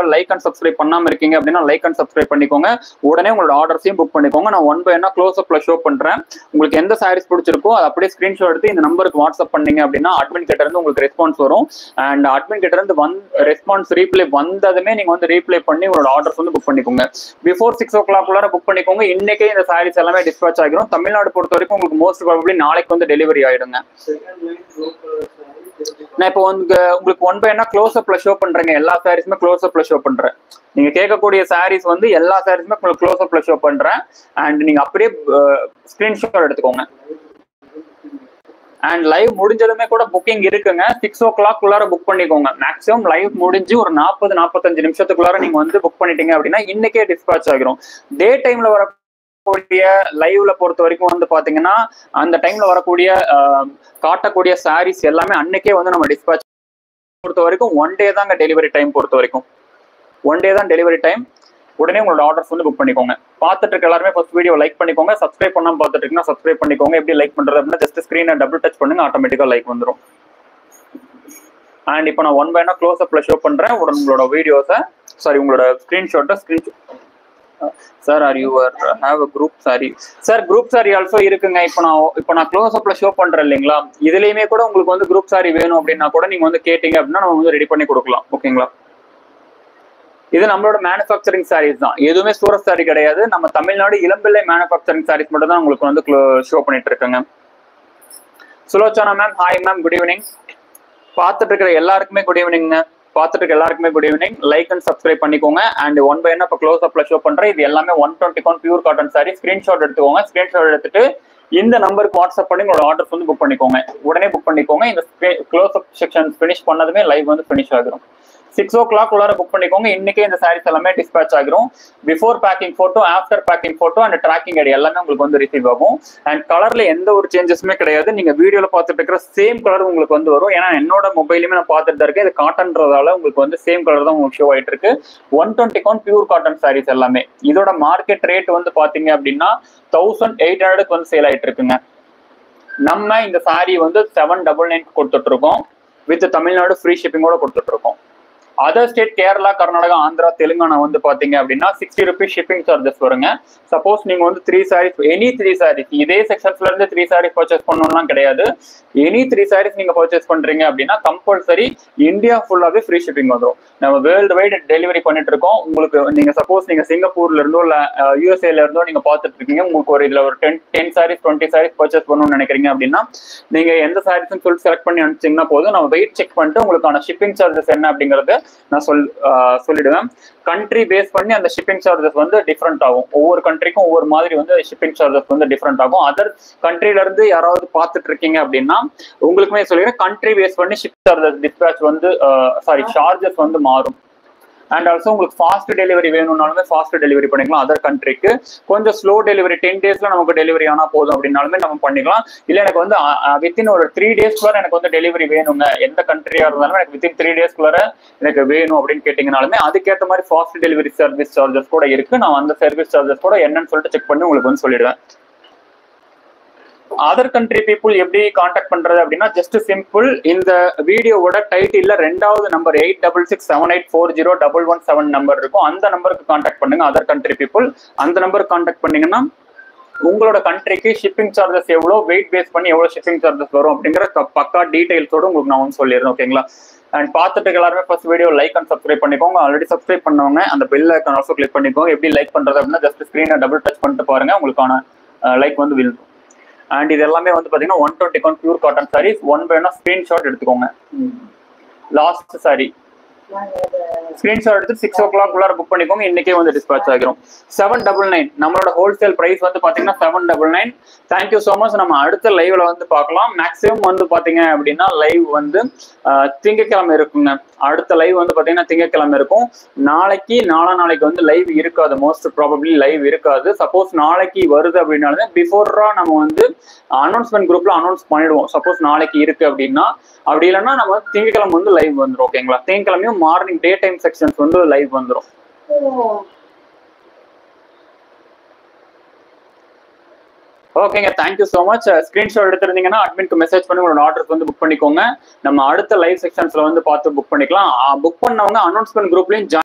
Like and subscribe பண்ணாம இருக்கீங்க அப்படின்னா லைக் அண்ட் சப்ஸ்கிரைப் பண்ணிக்கோங்க. உடனே உங்களோட ஆர்டர்ஸையும் புக் பண்ணிக்கோங்க. நான் ஒன் பை ஒன்னா க்ளோஸ் அப்ல ஷோ பண்றேன். உங்களுக்கு எந்த சாரீஸ் பிடிச்சிருக்கோ அதை அப்படியே ஸ்கிரீன்ஷாட் எடுத்து இந்த நம்பருக்கு வாட்ஸ்அப் பண்ணீங்க அப்படின்னா அட்மின் கிட்ட இருந்து உங்களுக்கு ரெஸ்பான்ஸ் வரும். அண்ட் அட்மின் கிட்ட இருந்து ரெஸ்பான்ஸ் ரீப்ளை வந்ததுமே நீங்க வந்து ரீப்ளை பண்ணி உங்களோட ஆர்டர்ஸ் வந்து புக் பண்ணிக்கோங்க. பிஃபோர் 6 o'clock புக் பண்ணிக்கோங்க. இன்னைக்கே இந்த சாரீஸ் எல்லாமே டிஸ்பேச் ஆகிரும். தமிழ்நாடு பொறுத்த வரைக்கும் உங்களுக்கு மோஸ்ட் ப்ராபபிலி நாளைக்கு வந்து டெலிவரி ஆயிடுங்க. நான் இப்போ உங்களுக்கு ஒன் பை ஒன்னா க்ளோஸ் அப்ல ஷோ பண்றேங்க. எல்லா சாரீஸுமே க்ளோஸ் அப்ல ஷோ பண்றேன். நீங்க கேட்கக்கூடிய சாரீஸ் வந்து எல்லா சாரீஸுமே க்ளோஸ் அப்ல ஷோ பண்றேன். அண்ட் நீங்க அப்படியே ஸ்கிரீன்ஷாட் எடுத்துக்கோங்க. அண்ட் லைவ் முடிஞ்சதுமே கூட புக்கிங் இருக்குங்க. 6 o'clock புக் பண்ணிக்கோங்க. மேக்ஸிமம் லைவ் முடிஞ்சு ஒரு 40-45 நிமிஷத்துக்குள்ளார நீங்க வந்து புக் பண்ணிட்டீங்க அப்படின்னா இன்னைக்கே டிஸ்பேச் ஆகிரும். டே டைம்ல வரக்கூடிய லைவ்ல பொறுத்த வரைக்கும் வந்து பாத்தீங்கன்னா அந்த டைம்ல வரக்கூடிய காட்டக்கூடிய சாரீஸ் எல்லாமே அன்னைக்கே வந்து நம்ம டிஸ்பேச் பொறுத்த வரைக்கும் 1 day தாங்க டெலிவரி டைம். பொறுத்த வரைக்கும் 1 day தான் டெலிவரி டைம். உடனே உங்களோட ஆர்டர்ஸ் வந்து புக் பண்ணிக்கோங்க. பார்த்துட்டு இருக்க எல்லாருமே ஃபர்ஸ்ட் வீடியோ லைக் பண்ணிக்கோங்க. சப்ஸ்கிரைப் பண்ணாம பார்த்துட்டு இருக்கீங்கன்னா சப்ஸ்கிரைப் பண்ணிக்கோங்க. எப்படி லைக் பண்றது அப்படின்னா ஜஸ்ட் ஸ்கிரீனை டபுள் டச் பண்ணுங்க, ஆட்டோமேட்டிக்கா லைக் வந்துடும். அண்ட் இப்போ நான் ஒன் பை ஒன்னா க்ளோஸ் அப்ல ஷோ பண்றேன். உங்களோட வீடியோஸை உங்களோட ஸ்கிரீன்ஷாட்டை sir are you have a group sari? Sir group sari also இருக்குங்க. இப்போ நான் க்ளோஸ் அப்ல ஷோ பண்றேன் இல்லைங்களா, இதுலயுமே கூட உங்களுக்கு வந்து குரூப் சாரி வேணும் அப்படின்னா கூட நீங்க வந்து கேட்டீங்க அப்படின்னா நம்ம வந்து ரெடி பண்ணி கொடுக்கலாம். ஓகேங்களா? இது நம்மளோட மேனுஃபேக்சரிங் சாரீஸ் தான். எதுவுமே சூரத் சாரி கிடையாது. நம்ம தமிழ்நாடு இளம்பிள்ளை மேனுஃபேக்சரிங் சாரீஸ் மட்டும் தான் உங்களுக்கு வந்து ஷோ பண்ணிட்டு இருக்கேங்க. Sulochana ma'am, hi ma'am, good evening. பார்த்துட்டு இருக்கிற எல்லாருக்குமே குட் ஈவினிங்க. Good evening. Like and subscribe பண்ணிக்கோங்க. அண்ட் ஒன் பை ஒன்னா இப்போ க்ளோஸ் அப்ல ஷோ பண்றேன். இது எல்லாமே 120 பியூர் காட்டன் சாரி. ஸ்கிரீன்ஷாட் எடுத்துக்கோங்க. ஸ்கிரீன்ஷாட் எடுத்துட்டு இந்த நம்பருக்கு வாட்ஸ்அப் பண்ணி உங்களோட ஆர்டர்ஸ் வந்து புக் பண்ணிக்கோங்க. உடனே புக் பண்ணிக்கோங்க. இந்த க்ளோஸ் அப் செக்ஷன் ஃபினிஷ் பண்ணதுமே லைவ் வந்து ஃபினிஷ் ஆகிரும். 6 o'clock புக் பண்ணிக்கோங்க. இன்னைக்கே இந்த சாரீஸ் எல்லாமே டிஸ்பேச் ஆகிரும். Before packing photo, after packing photo and tracking ID எல்லாமே உங்களுக்கு வந்து ரிசீவ் ஆகும். அண்ட் கலர்ல எந்த ஒரு சேஞ்சஸுமே கிடையாது. நீங்க வீடியோல பார்த்துட்டு இருக்கிற சேம் கலர் உங்களுக்கு வந்து வரும். ஏன்னா என்னோட மொபைலுமே நான் பார்த்துட்டு தான் இருக்கேன். இது காட்டன்றதால உங்களுக்கு வந்து சேம் கலர் தான் உங்களுக்கு ஷோ ஆயிட்டு இருக்கு. 120 பியூர் காட்டன் சாரீஸ் எல்லாமே. இதோட மார்க்கெட் ரேட் வந்து பாத்தீங்க அப்படின்னா 1800 வந்து சேல் ஆயிட்டு இருக்குங்க. நம்ம இந்த சாரி வந்து 799 கொடுத்துட்டு இருக்கோம். வித் தமிழ்நாடு ஃப்ரீ ஷிப்பிங்கோட கொடுத்துட்டு இருக்கோம். அதர் ஸ்டேட் கேரளா, கர்நாடகா, ஆந்திரா, தெலுங்கானா வந்து பாத்தீங்க அப்படின்னா 60 rupees ஷிப்பிங் சார்ஜஸ் வருங்க. சப்போஸ் நீங்க வந்து 3 sarees, எனி 3 sarees இதே செக்ஷன்ஸ்ல இருந்து 3 sarees பர்ச்சேஸ் பண்ணணும்லாம் கிடையாது. எனி 3 sarees நீங்க பர்ச்சேஸ் பண்றீங்க அப்படின்னா கம்பல்சரி இந்தியா ஃபுல்லாவே ஃப்ரீ ஷிப்பிங் வந்துடும். நம்ம வேர்ல்டு வைடு டெலிவரி பண்ணிட்டு இருக்கோம். உங்களுக்கு நீங்க சப்போஸ் நீங்க சிங்கப்பூர்ல இருந்தோ இல்ல யூஎஸ்ஏல இருந்தோ நீங்க பார்த்துட்டு இருக்கீங்க, உங்களுக்கு ஒரு இதுல ஒரு 10 sarees 20 sarees பர்ச்சேஸ் பண்ணணும்னு நினைக்கிறீங்க அப்படின்னா நீங்க எந்த சாரீஸ் சொல்லிட்டு செலக்ட் பண்ணி அனுப்பிச்சீங்கன்னா போதும். நம்ம வெயிட் செக் பண்ணிட்டு உங்களுக்கான ஷிப்பிங் சார்ஜஸ் என்ன அப்படிங்கறது நான் சொல்லிடுவேன். கண்ட்ரி பேஸ் பண்ணி அந்த ஷிப்பிங் சார்ஜஸ் வந்து டிஃப்ரெண்ட் ஆகும். ஒவ்வொரு கண்ட்ரிக்கும் ஒவ்வொரு மாதிரி வந்து ஷிப்பிங் சார்ஜஸ் வந்து டிஃப்ரெண்ட் ஆகும். அதர் கண்ட்ரில இருந்து யாராவது பார்த்துட்டு இருக்கீங்க அப்படின்னா உங்களுக்குமே சொல்லிடுறேன், கண்ட்ரி பேஸ் பண்ணி ஷிப்பிங் சார்ஜஸ் டிஸ்பேச் வந்து சார்ஜஸ் வந்து மாறும். அண்ட் ஆல்சோ உங்களுக்கு ஃபாஸ்ட் டெலிவரி வேணும்னாலுமே ஃபாஸ்ட் டெலிவரி பண்ணிக்கலாம். அதர் கண்ட்ரிக்கு கொஞ்சம் ஸ்லோ டெலிவரி 10 daysல நமக்கு டெலிவரி ஆனா போதும் அப்படின்னாலுமே நம்ம பண்ணிக்கலாம். இல்ல எனக்கு வந்து வித்தின் ஒரு 3 daysக்குள்ள எனக்கு வந்து டெலிவரி வேணுங்க, எந்த கண்ட்ரியா இருந்தாலும் எனக்கு வித்தின் 3 daysக்குள்ள எனக்கு வேணும் அப்படின்னு கேட்டீங்கனாலுமே அதுக்கேற்ற மாதிரி ஃபாஸ்ட் டெலிவரி சர்வீஸ் சார்ஜஸ் கூட இருக்கு. நான் அந்த சர்வீஸ் சார்ஜஸ் கூட என்னன்னு சொல்லிட்டு செக் பண்ணி உங்களுக்கு வந்து சொல்லிடுவேன். அதர் கண்ட்ரி பீப்புள் எப்படி கான்டாக்ட் பண்றது அப்படின்னா ஜஸ்ட் சிம்பிள், இந்த வீடியோவோட டைட்டில்ல 2வது நம்பர் 8667840117 நம்பர் இருக்கும். அந்த நம்பருக்கு கான்டாக்ட் பண்ணுங்க. அதர் கண்ட்ரி பீப்புள் அந்த நம்பருக்கு கான்டாக்ட் பண்ணீங்கன்னா உங்களோட கண்ட்ரிக்கு ஷிப்பிங் சார்ஜஸ் எவ்வளோ, வெயிட் பேஸ் பண்ணி எவ்வளோ ஷிப்பிங் சார்ஜஸ் வரும் அப்படிங்கிற பக்கா டீடைல்ஸோட உங்களுக்கு நான் வந்து சொல்லிடுறேன். ஓகேங்களா? அண்ட் பார்த்துட்டு எல்லாருமே first video like and subscribe பண்ணிக்கோங்க. ஆல்ரெடி சப்ஸ்கிரைப் பண்ணவங்க அந்த பெல் ஐகான் ஆல்சோ கிளிக் பண்ணிக்கோங்க. எப்படி லைக் பண்றது அப்படின்னா ஜஸ்ட் ஸ்கிரீனை டபுள் டச் பண்ணிட்டு பாருங்க, உங்களுக்கான லைக் வந்து விழுந்துடும். அண்ட் இது எல்லாமே வந்து பாத்தீங்கன்னா 120 pure cotton saris. One by ஒன்னா ஸ்கிரீன்ஷாட் எடுத்துக்கோங்க. லாஸ்ட் சாரி ஸ்கிரீன்ஷாட் எடுத்து 6 o'clock புக் பண்ணிக்கோங்க. இன்னைக்கே வந்து டிஸ்பேச் ஆகிரும். 799 நம்மளோட ஹோல்சேல் பிரைஸ் வந்து பாத்தீங்கன்னா 799. Thank you so much. நம்ம அடுத்த லைவ்ல வந்து பார்க்கலாம். மேக்ஸிமம் வந்து பாத்தீங்க அப்படின்னா லைவ் வந்து திங்கட்கிழமை இருக்குங்க. அடுத்த லைவ் வந்து பாத்தீங்கன்னா திங்கட்கிழமை இருக்கும். நாளைக்கு வந்து லைவ் இருக்காது. மோஸ்ட் ப்ராபப்ளி லைவ் இருக்காது. சப்போஸ் நாளைக்கு வருது அப்படின்னாலுமே பிஃபோரா நம்ம வந்து அனௌன்ஸ்மெண்ட் குரூப்ல அனௌன்ஸ் பண்ணிடுவோம். சப்போஸ் நாளைக்கு இருக்கு அப்படின்னா, அப்படி இல்லைன்னா நம்ம திங்கட்கிழமை வந்து லைவ் வந்துடும். ஓகேங்களா? திங்கட்கிழமையும் மார்னிங் டே டைம் செக்ஷன்ஸ் வந்து லைவ் வந்துடும். ஓகேங்க, தேங்க்யூ ஸோ மச். ஸ்கிரீன்ஷாட் எடுத்திருந்தீங்கன்னா அட்மின்க்கு மெசேஜ் பண்ணி உங்களோட ஆர்டர்ஸ் வந்து புக் பண்ணிக்கோங்க. நம்ம அடுத்த லைவ் செக்ஷன்ஸ்ல வந்து பார்த்து புக் பண்ணிக்கலாம். புக் பண்ணவங்க அனௌன்ஸ்மெண்ட் குரூப்லயும்